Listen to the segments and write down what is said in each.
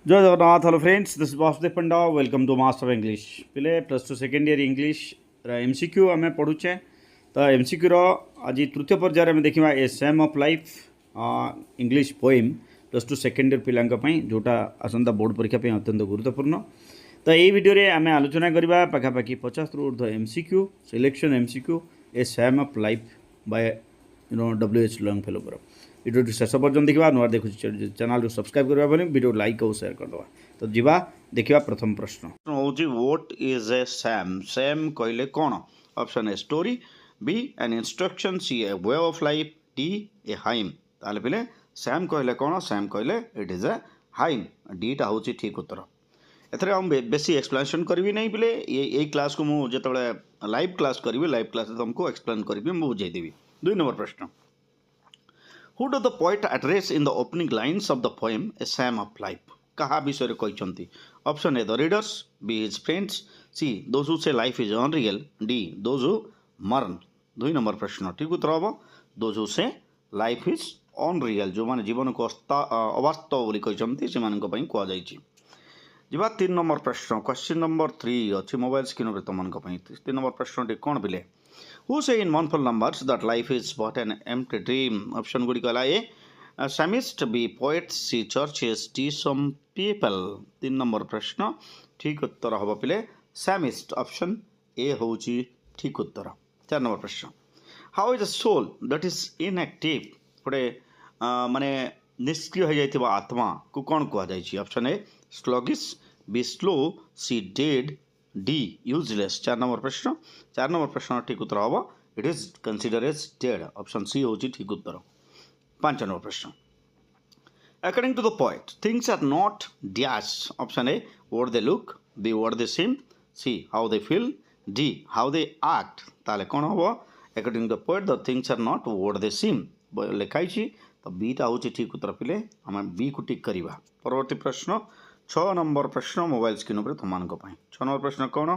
जय Jagannath. Hello friends, this Vasudev Panda. Welcome to Master English. पिले plus two second year English MCQ आम पढ़ुचे। तो एमसीक्यूर आज तृतीय पर्यायर में देखा a psalm of life English poem plus two second year पिलांई जोटा आसंता बोर्ड परीक्षा पे अत्यंत गुरुत्वपूर्ण। तो यही वीडियो रे आम आलोचना करवा पाखापाखि 50 रु ऊर्ध्व MCQ selection MCQ a psalm of life by WH Longfellow. Video शेष पर्यटन देखा नुआ देखु चैनल सब्सक्राइब करने वीडियो लाइक और शेयर करदे। तो जीवा देखा प्रथम प्रश्न हूँ what is a psalm. Psalm कहले कौन? Option A story, B an instruction, C a way of life, D a hymn. ताले पिले सैम कहले कौन? सैम कहले इट इज ए हाइम। डीटा हूँ ठीक उत्तर। एथरे हम बेसी एक्सप्लेनेशन करी नहीं पिले ये क्लास को मुझे लाइव क्लास करी लाइव क्लास तुमको एक्सप्लेन करी बुझेदेवी। 2 नंबर प्रश्न Who does the poet address in the opening lines of the poem A Sam of Life? कहा विषय कहते? Option A the readers, B his friends, C those who say life is unreal, D those who mourn. 2 number प्रश्न ठीक उत्तर हम those who say life is unreal, जो मैंने जीवन को अवास्तव बोली कहते से कहुई। जीवा 3 नंबर प्रश्न क्वेश्चन नंबर 3 अच्छी मोबाइल स्क्रीन में तुम 3 नंबर प्रश्न कौन पिले? Who say in mournful numbers that life is but an empty dream? Option गुड़ी कहला A psalmist, B poet, C churches, D some people. 3 number प्रश्न ठीक उत्तर हम पिले सामिस्ट। ऑप्शन ए हूँ ठीक उत्तर। 4 नंबर प्रश्न how is a soul that is inactive? गोटे माने निष्क्रिय हो जाइथिबा आत्मा को कौन कहुई? Option A sluggish, B slow, C dead, D useless. 4 number प्रश्न 4 नंबर प्रश्न ठीक उत्तर हम it is consider as dead. Option C हूँ ठीक उत्तर। 5 नंबर प्रश्न according to the poet things are not dash. Option A what they look, B what they seem, C how they feel, D how they act. ताले कौन हम according to the poet the things are not what they seem लिखाई तो बीटा हूँ ठीक उत्तर। पिले आम बी को टिक करवा। परवर्ती प्रश्न 6 नंबर प्रश्न मोबाइल स्क्रीन पर तुम 6 नंबर प्रश्न कौन?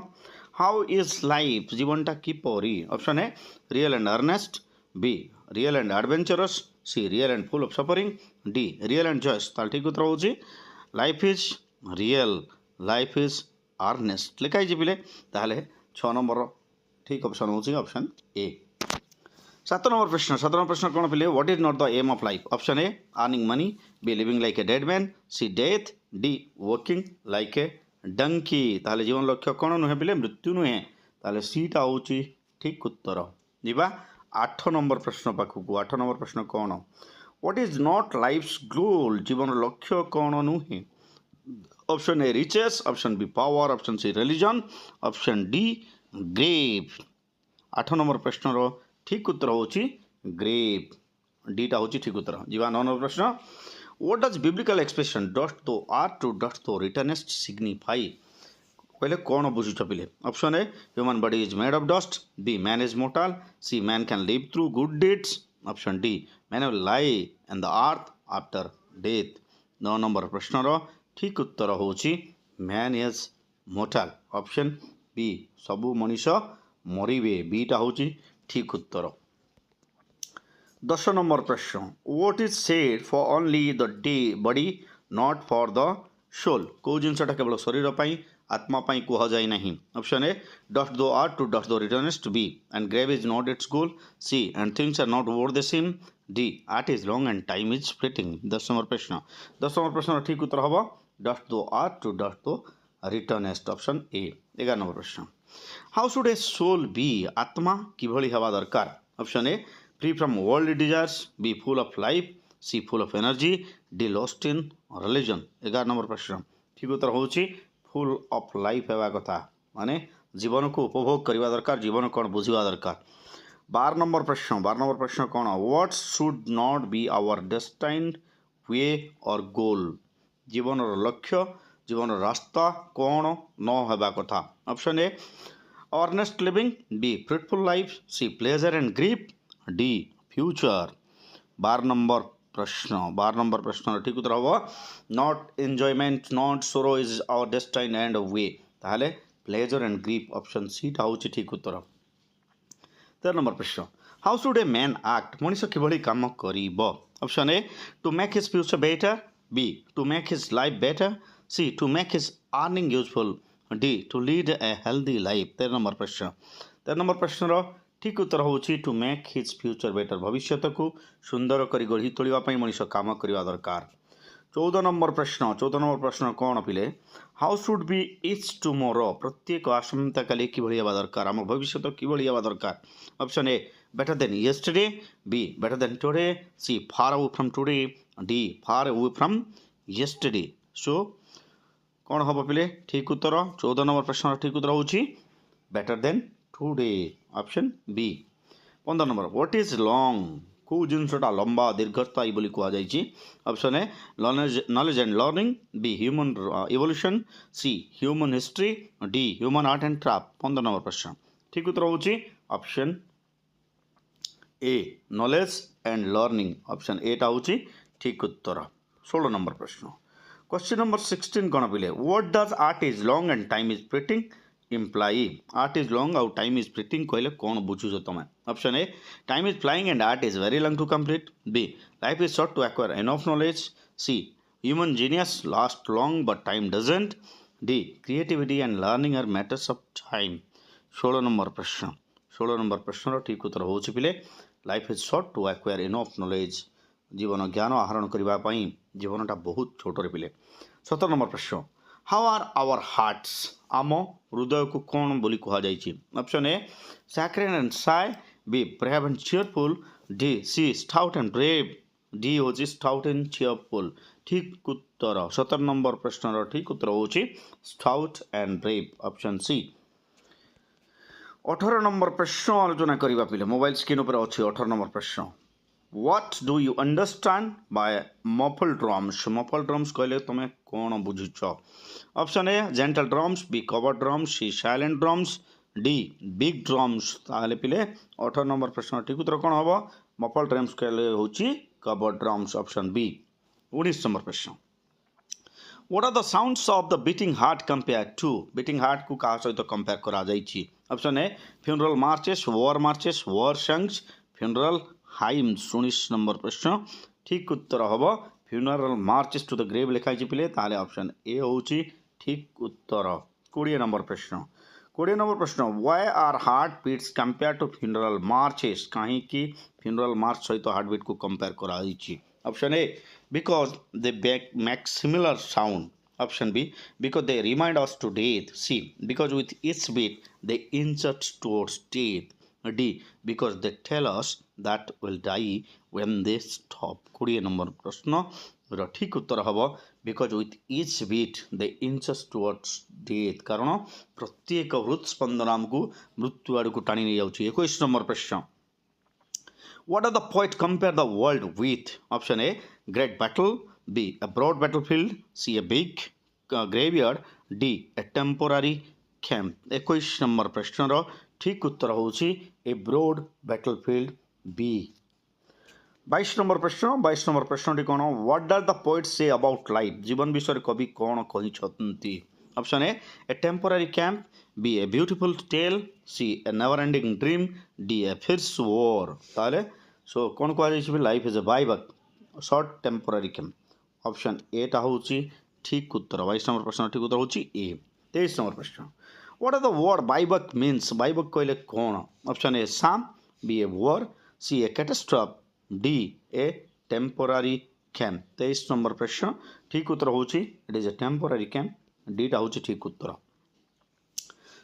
हाउ इज लाइफ जीवनटा किपरि? Option A real and earnest, B real and adventurous, C real and full of suffering, D real and joyous. ताल ठीक उत्तर हूँ life is real, life is earnest लिखाई पिले। ताहले 6 नंबर ठीक ऑप्शन हूँ ऑप्शन ए। 7 नंबर प्रश्न कौन पिले? What is not the aim of life? Option A earning money, B living like a dead man, C death, D working like a donkey. ताहले जीवन लक्ष्य कौन नुहे पिले? मृत्यु नुहे। ताहले सीटा हूँ ठीक उत्तर। जीवा 8 नंबर प्रश्न पाखक। 8 नंबर प्रश्न कौन? What is not life's goal? जीवन लक्ष्य कौन नुहे? Option A riches, option B power, option C religion, option D grave. 8 number प्रश्न ठीक उत्तर हूँ ग्रेव। डीटा हूँ ठीक उत्तर। जीवा 9 नंबर प्रश्न what does biblical expression dust thou art to dust thou returnest signify? कहले कौन बुझुछ पिले? Option A human body is made of dust, B man is mortal, C man can live through good deeds, option D man will lie in the earth after death. 9 number प्रश्न ठीक उत्तर हूँ man is mortal. Option B सबू मनीष मरवे। बीटा हूँ ठीक उत्तर। 10 नंबर प्रश्न what is said for only the day body not for the soul? कौ जिनटा केवल शरीर पाई आत्मा पाई कह जाए नहीं? Option A dust thou art to dust thou returnest, B and grave is not its goal, C and things are not were the same, D art is long and time is fleeting. 10 number प्रश्न ठीक उत्तर हम dust thou art to dust thou returnest. Option A. 11 number प्रश्न how should a soul be? आत्मा किभली हवा दरकार? Option A free from world desires, B full of life, C full of energy, D lost in religion. 11 number प्रश्न ठीक उत्तर हूँ full of life होगा कथा माने जीवन को उपभोग करने दरकार, जीवन कौन बुझा दरकार। 12 नंबर प्रश्न कौन? What should not be our destined way और गोल? जीवन लक्ष्य जीवन रास्ता कौन न होगा कथा? Option A earnest living, B fruitful life, C pleasure and grief, D future. 12 number प्रश्न ठीक उत्तर हम not enjoyment not sorrow is our destined end way. ताहले pleasure and grief. Option C हूँ ठीक उत्तर। 13 नंबर प्रश्न how should a man act? मनीष किभली काम करिब? Option A to make his future better, B to make his life better, C to make his earning useful, D to lead a healthy life. 13 number प्रश्न। 13 number प्रश्नर ठीक उत्तर होची to make his future better, भविष्य को सुंदर कर गढ़ी तोड़ापी मनीष काम करवा दरकार। 14 नंबर प्रश्न। 14 नंबर प्रश्न कौन पिले, how should be it's tomorrow, प्रत्येक आसंता काली किभଳି हेबा दरकार, आम भविष्य किभଳି हेबा दरकार। Option A better than yesterday, B better than today, C far away from today, D far away from yesterday. So कौन हम पिले ठीक उत्तर 14 नंबर प्रश्न ठीक उत्तर होची better than today, option B. 15 number what is long, कौ जिनसटा लंबा दीर्घस्थायी बोली कह जाइए। Option A knowledge and learning, B human evolution, C human history, D human art and craft. 15 number प्रश्न ठीक उत्तर होची option A knowledge and learning, option A टा होची ठीक उत्तर। 16 नंबर प्रश्न क्वेश्चन नंबर 16 कौन पिले, what does art is long and time is fleeting imply, art is long आउ टाइम इज फ्लीटिंग कहले कौन बुझुछ तुम। Option A time is flying and art is very long to complete, B life is short to acquire enough knowledge, C human genius last long but time doesn't, D creativity and learning are matters of time. 16 number प्रश्न। 16 number प्रश्न ठीक उत्तर हो पिले life is short to acquire enough knowledge, जीवन ज्ञान आहरण करने जीवनटा बहुत छोटे पिले। 17 नंबर प्रश्न हाउ आर आवर हार्ट्स, आम हृदय को कौन बोली कह जाइए। Option A sacred and sigh, B brave and cheerful, D C stout and brave, D हो स्टाउट एंड चीयरफुल। ठीक उत्तर 17 नंबर प्रश्न ठीक उत्तर हो stout and brave, option C. 18 number प्रश्न आलोचना करवा पिले मोबाइल स्क्रीन उपर अच्छी। 18 नंबर प्रश्न what do you understand by muffle drums, muffle drums कहले तुम कौन बुझुछ। Option A gentle drums, B cover drums, C silent drums, D big drums. ताहले पिले 18 नंबर प्रश्न ठीक उत्तर कौन हम, मफल ड्रम्स कहले होची cover drums, option B. 19 number प्रश्न what are the sounds of the beating heart compare to, beating heart को क्या सहित कंपेयर करा जाइछि। Option A funeral marches, war songs, funeral hymns. 19 number प्रश्न ठीक उत्तर हम funeral marches to the grave लिखाई पिले, ताहले ऑप्शन ए होची ठीक उत्तर। 20 नंबर प्रश्न 20 नंबर प्रश्न why are heart beats compare to funeral marches, कहीं फ्यूनरल मार्च सहित हार्ट बीट को कंपेयर करा जाइछि। Option A because they make similar sound, option B because they remind us to death, C because with each beat they inch us towards death, D because they tell us that will die when they stop. 20 number प्रश्न ठीक उत्तर हम because with each beat they inch us towards death, कारण प्रत्येक हृदस्पंदन आमको मृत्यु आड़ को टाणी नहीं जाउछि। 21 नंबर प्रश्न What are the poet compare the world with? Option A, great battle, B, a broad battlefield, C, a big graveyard, D, a temporary camp। 21 number प्रश्न ठीक उत्तर होची a broad battlefield, B। 22 number प्रश्न 22 number प्रश्न कौन, what does the poet say about life, जीवन विषय कवि कौन कही। Option A temporary camp, B a beautiful tale, C a never ending dream, D a fierce war. ताले सो कौन कह life is a bivouac short temporary camp, option A टा होची ठीक उत्तर। 22 नंबर प्रश्न ठीक उत्तर होची ए। 23 नंबर प्रश्न what are the word bivouac means, bivouac कहले कौन। Option A psalm, B a war, C a catastrophe, D a temporary camp. 23 number प्रश्न ठीक उत्तर होची it is a temporary camp, डीटा हूँ ठीक उत्तर।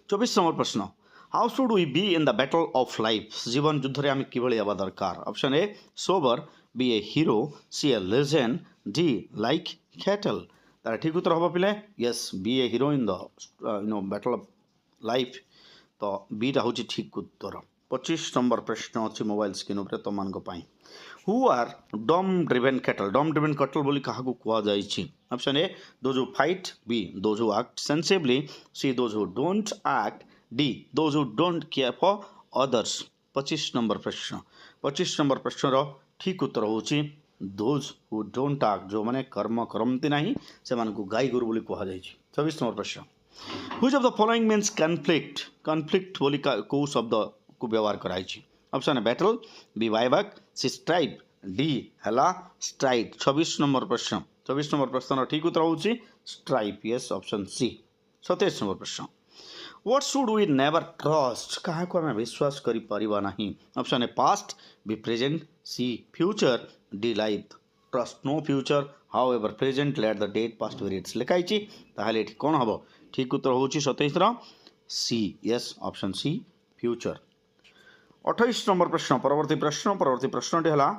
24 नंबर प्रश्न how should we be in the battle of life, जीवन युद्ध में आम किभଳି हेबा दरकार। Option A sober, B a hero, C A legend, D like cattle. तार ठीक उत्तर हम पिले yes be a hero in the battle of life, तो बीटा हूँ ठीक उत्तर। 25 नंबर प्रश्न अच्छी मोबाइल स्क्रीन उपर तुम who are dumb driven cattle, dumb driven cattle बोली क्या कह जाइए। Option A those who fight, B those who act sensibly, C those who don't act, D those who don't care for others. 25 number प्रश्न 25 number प्रश्न ठीक उत्तर होची those who don't act, जो मैंने कर्म करती ना से गाई गोरु बोली कह जाइए। 26 नंबर प्रश्न which of the following means conflict, conflict बोली कौ शब्द को व्यवहार कराई। Option A battle, B bivouac, C strike, D हला स्ट्राइक। 26 नंबर प्रश्न 26 नंबर प्रश्न ठीक उत्तर होची strike yes option C 27 number प्रश्न what should we never trust क्या आम विश्वास करा option A past B present C future D life trust no future however present let the dead past वेरिएट्स लिखाई ताहले एठी कौन हम ठीक उत्तर हूँ 27 C yes option C future 28 number प्रश्न परवर्ती प्रश्नटी है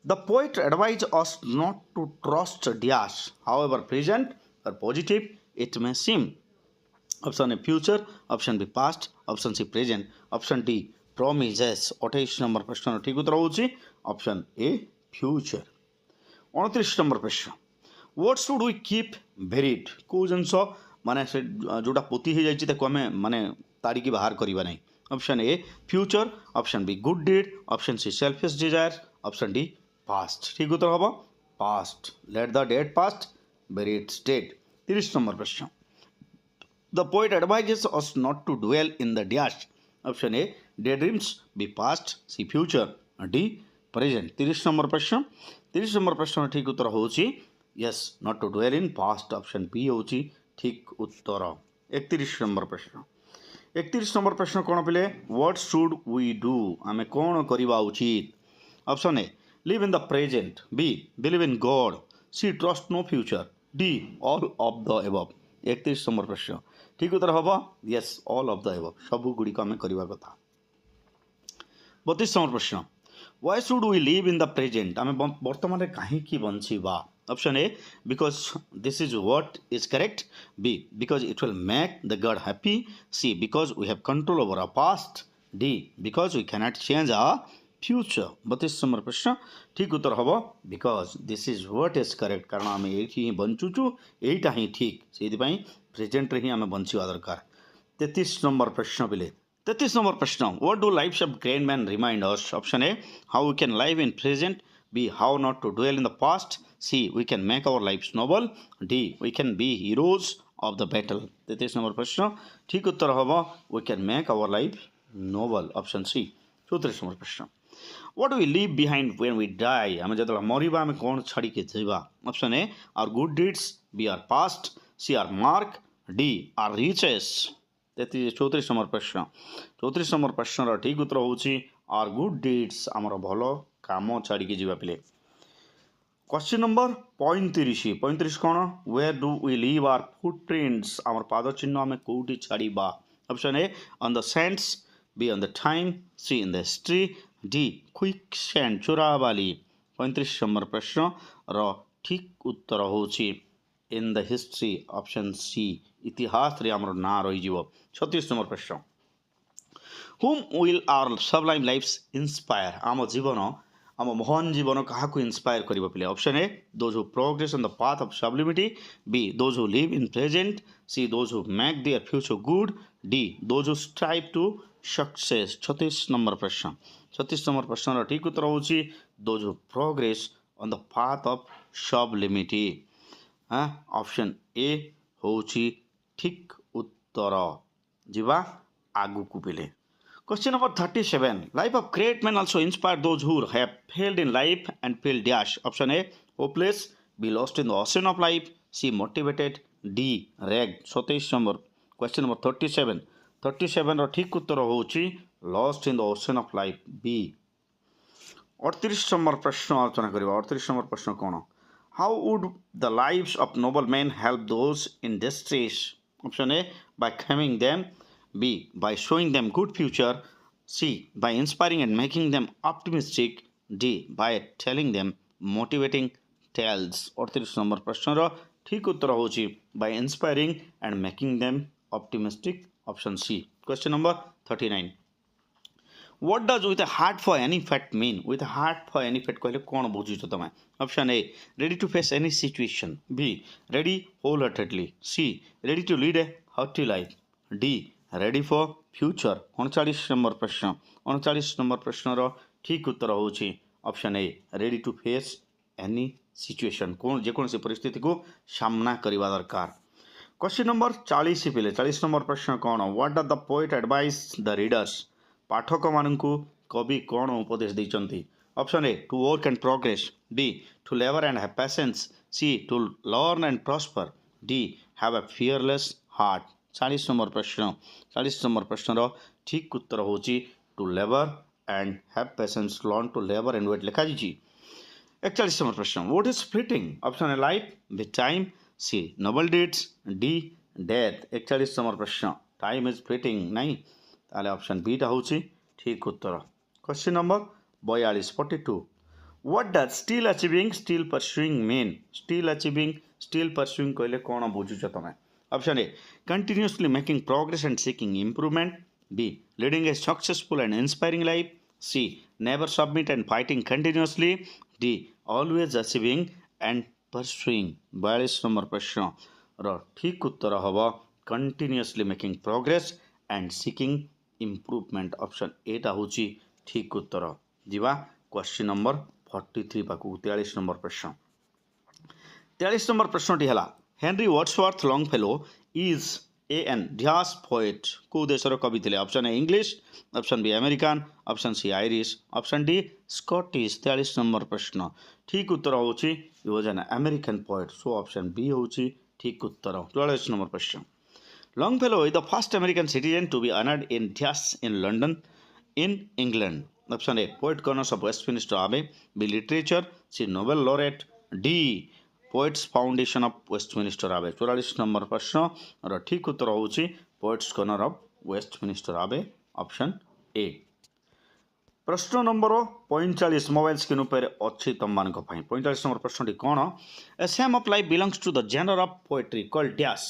the poet advise us not to trust dash however present or positive it may seem option A future option B past option C present option D promises 28 number प्रश्न ठीक उत्तर हूँ option A future 29 number प्रश्न what should we keep buried कौ जिनस माने से जोटा पोती हो जाए आम माने ताड़िकी बाहर करवा नहीं option A future option B good deed option C selfish desire option D past ठीक उत्तर हम past let the dead past buried state 30 number प्रश्न the poet advises us not to dwell in the dash option A daydreams B past C future D present 30 number प्रश्न ठीक उत्तर हूँ yes not to dwell in past option B हूँ ठीक उत्तर 31 number प्रश्न कौन पिले व्हाट शुड वी डू आम कौन करवा उचित option A live in the present B believe in God C trust no future D all of the above 31 number प्रश्न ठीक उत्तर हम yes all of the above सबू गुड़िक आम करवा कथा 32 नंबर प्रश्न why should we live in the present आम बर्तमान कहीं बंचवा option A because this is what is correct B because it will make the God happy C because we have control over our past D because we cannot change our future 32 number प्रश्न ठीक उत्तर हम because this is what is correct कारण आम ये बंचुचु यहीटा ही ठीक से present रे ही आम बंचवा दरकार 33 नंबर प्रश्न पिले 33 नंबर प्रश्न what do lives of great man remind us option A how we can live in present B how not to dwell in the past C we can make our life noble D we can be heroes of the battle 33 number प्रश्न ठीक उत्तर हम we can make our life noble option C 34 number प्रश्न what we leave behind when we die आम जो मरवा आम कौन छाड़ी जावा option A are good deeds B are past C are mark D are riches 34 number प्रश्न ठीक उत्तर हूँ आर गुड डीड्स आमर भल काम छाड़ी जावा पिले क्वेश्चन नंबर 35 कौन where do we leave our footprints आमर पाद चिन्ह आम कौटी छाड़ा option A on the sands B on the time C in the history D quicksand चोराबाली 35 नंबर प्रश्न रो ठीक उत्तर हूँ in the history option C इतिहास रे आमर ना रही 36 नंबर प्रश्न whom will our sublime lives inspire आम जीवन आम महान जीवन क्या इंस्पायर कर पे option A those who progress on the path of sublimity B those who live in present C those who make their future good D those who strive to success 36 number प्रश्न ठीक उत्तर हूँ those who progress on the path of sublimity option A हूँ ठीक उत्तर जीवा आगु को पिले question number 37 life of great man also inspire those who have failed in life and feel dash option A hopeless B lost in the ocean of life C motivated D rag 27 number question number 37 रो ठीक उत्तर हूँ lost in the ocean of life B 38 number प्रश्न आलोचना करवा 38 number प्रश्न कौन how would the lives of noble man help those in distress option A by coming them B. By showing them good future. C. By inspiring and making them optimistic. D. By telling them motivating tales. 38 number प्रश्न ठीक उत्तर हूँ by inspiring and making them optimistic. Option C. Question number 39. What does with a heart for any fact mean? With a heart for any fact कहले कौन बुझी तुम option A ready to face any situation. B. Ready wholeheartedly. C. Ready to lead a hearty life. D. Ready for future 39 number प्रश्न ठीक उत्तर हूँ option A ready to face any situation कौन जेकोसी परिस्थिति को सामना करवा दरकार क्वेश्चन नंबर 40 पिले 40 नंबर प्रश्न कौन what does the poet advise the readers पाठक मानू कवि कौन उपदेश देते option A to work and progress B to labour and have patience C to learn and prosper D have a fearless heart 40 number प्रश्न 40 number प्रश्नर ठीक उत्तर होची to labour and have patience learn to labour and wait लिखा जी 41 number प्रश्न what is fleeting option A life B time C noble deeds D death 41 number प्रश्न time is fleeting नहीं ताले ऑप्शन बी टा होची ठीक उत्तर question number 42 42 what does still achieving still pursuing mean still achieving still pursuing कहले कौन बुझुछ तमे option A continuously making progress and seeking improvement B leading a successful and inspiring life C never submit and fighting continuously D always achieving and pursuing 42 number प्रश्न र ठीक उत्तर हम continuously making progress and seeking improvement option एटा हूँ ठीक उत्तर जीवा question number 43 पाकू 43 number प्रश्न 43 नंबर प्रश्नटी है Henry Wordsworth Longfellow is an dash poet को देशर कवि थे option A English option B American option C Irish option D Scottish 43 number प्रश्न ठीक उत्तर होची was an American poet so option B होची ठीक उत्तर 44 नंबर प्रश्न Longfellow is the first American citizen to be honoured in dash in London in England option A poet corners of Westminster Abbey B literature C Nobel laureate D poets foundation of Westminster Abbey 44 number प्रश्न र ठीक उत्तर होची poets corner of Westminster Abbey option A प्रश्न number 45 mobile screen पर अच्छी तुम मान 45 नंबर प्रश्न कौन A psalm of life belongs to the genre of poetry called dash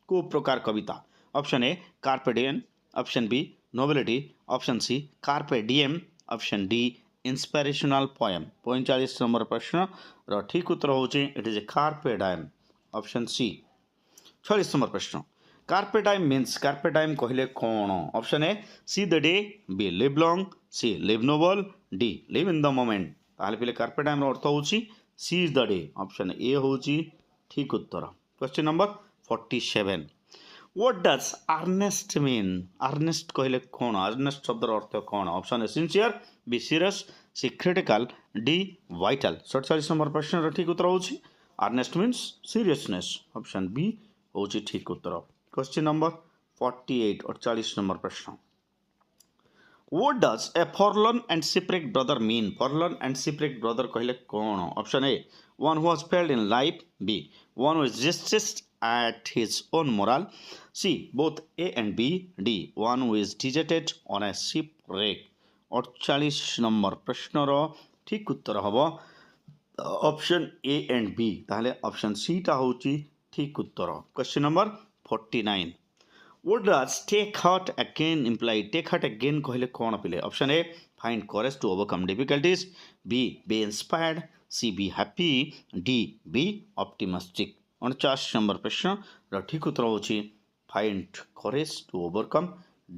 को प्रकार कविता option A carpe diem option B nobility option C carpe diem option D inspirational poem 45 number प्रश्न र ठीक उत्तर होची it is a carpe diem option C 46 number प्रश्न carpe diem means carpe diem कहले कौन option A seize the day B live long C live noble D live in the moment ताहले पहले कार्पे डिएम रो अर्थ होची seize is the day option A होची ठीक उत्तर question number 47 what does earnest mean earnest कहले कौन अर्नेस्ट शब्द अर्थ कौन option A sincere B serious C critical D vital 47 number प्रश्न ठीक उत्तर होची earnest means seriousness option B होची ठीक उत्तर क्वेश्चन नंबर 48 48 नंबर प्रश्न what does a forlorn and shipwreck brother mean forlorn and shipwreck brother कहले कौन option A one who has failed in life B one who is justice at his own moral C both A and B D one who is deserted on a shipwreck 48 number प्रश्न रो ठीक उत्तर हम option A and B ताहले option C टा होची ठीक उत्तर question number 49 what does take heart again imply take heart again कहले कौन पिले option A find courage to overcome difficulties B be inspired C be happy D be optimistic 49 number प्रश्न र ठीक उत्तर होची find courage to overcome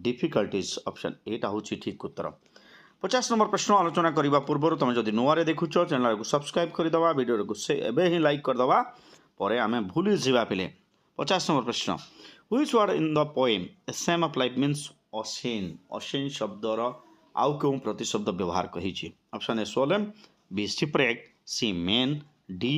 difficulties option A टा होची ठीक उत्तर 50 नंबर प्रश्न आलोचना करबा पूर्व तुम जदि नुआरे देखुछ चैनल को सब्सक्राइब कर दवा वीडियो को से एबे ही लाइक कर दवा परे आमे भूली जिबा पिले 50 नंबर प्रश्न which word in the poem A psalm of life means असेन शब्द रो आउ केउ प्रतिशब्द व्यवहार कहिछि option A solemn B shipwreck C men D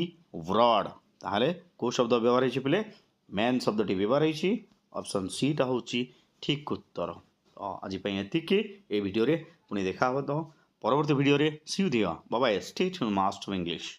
broad ताहले को शब्द व्यवहार होइछि पिले मेन शब्दटी व्यवहार होइछि ऑप्शन सी टा होछि ठीक उत्तर आज पई एतिकी ए वीडियो रे पुनी देखा हो तो परवर्ती वीडियो रे सी यू दिया bye bye stay tune master English.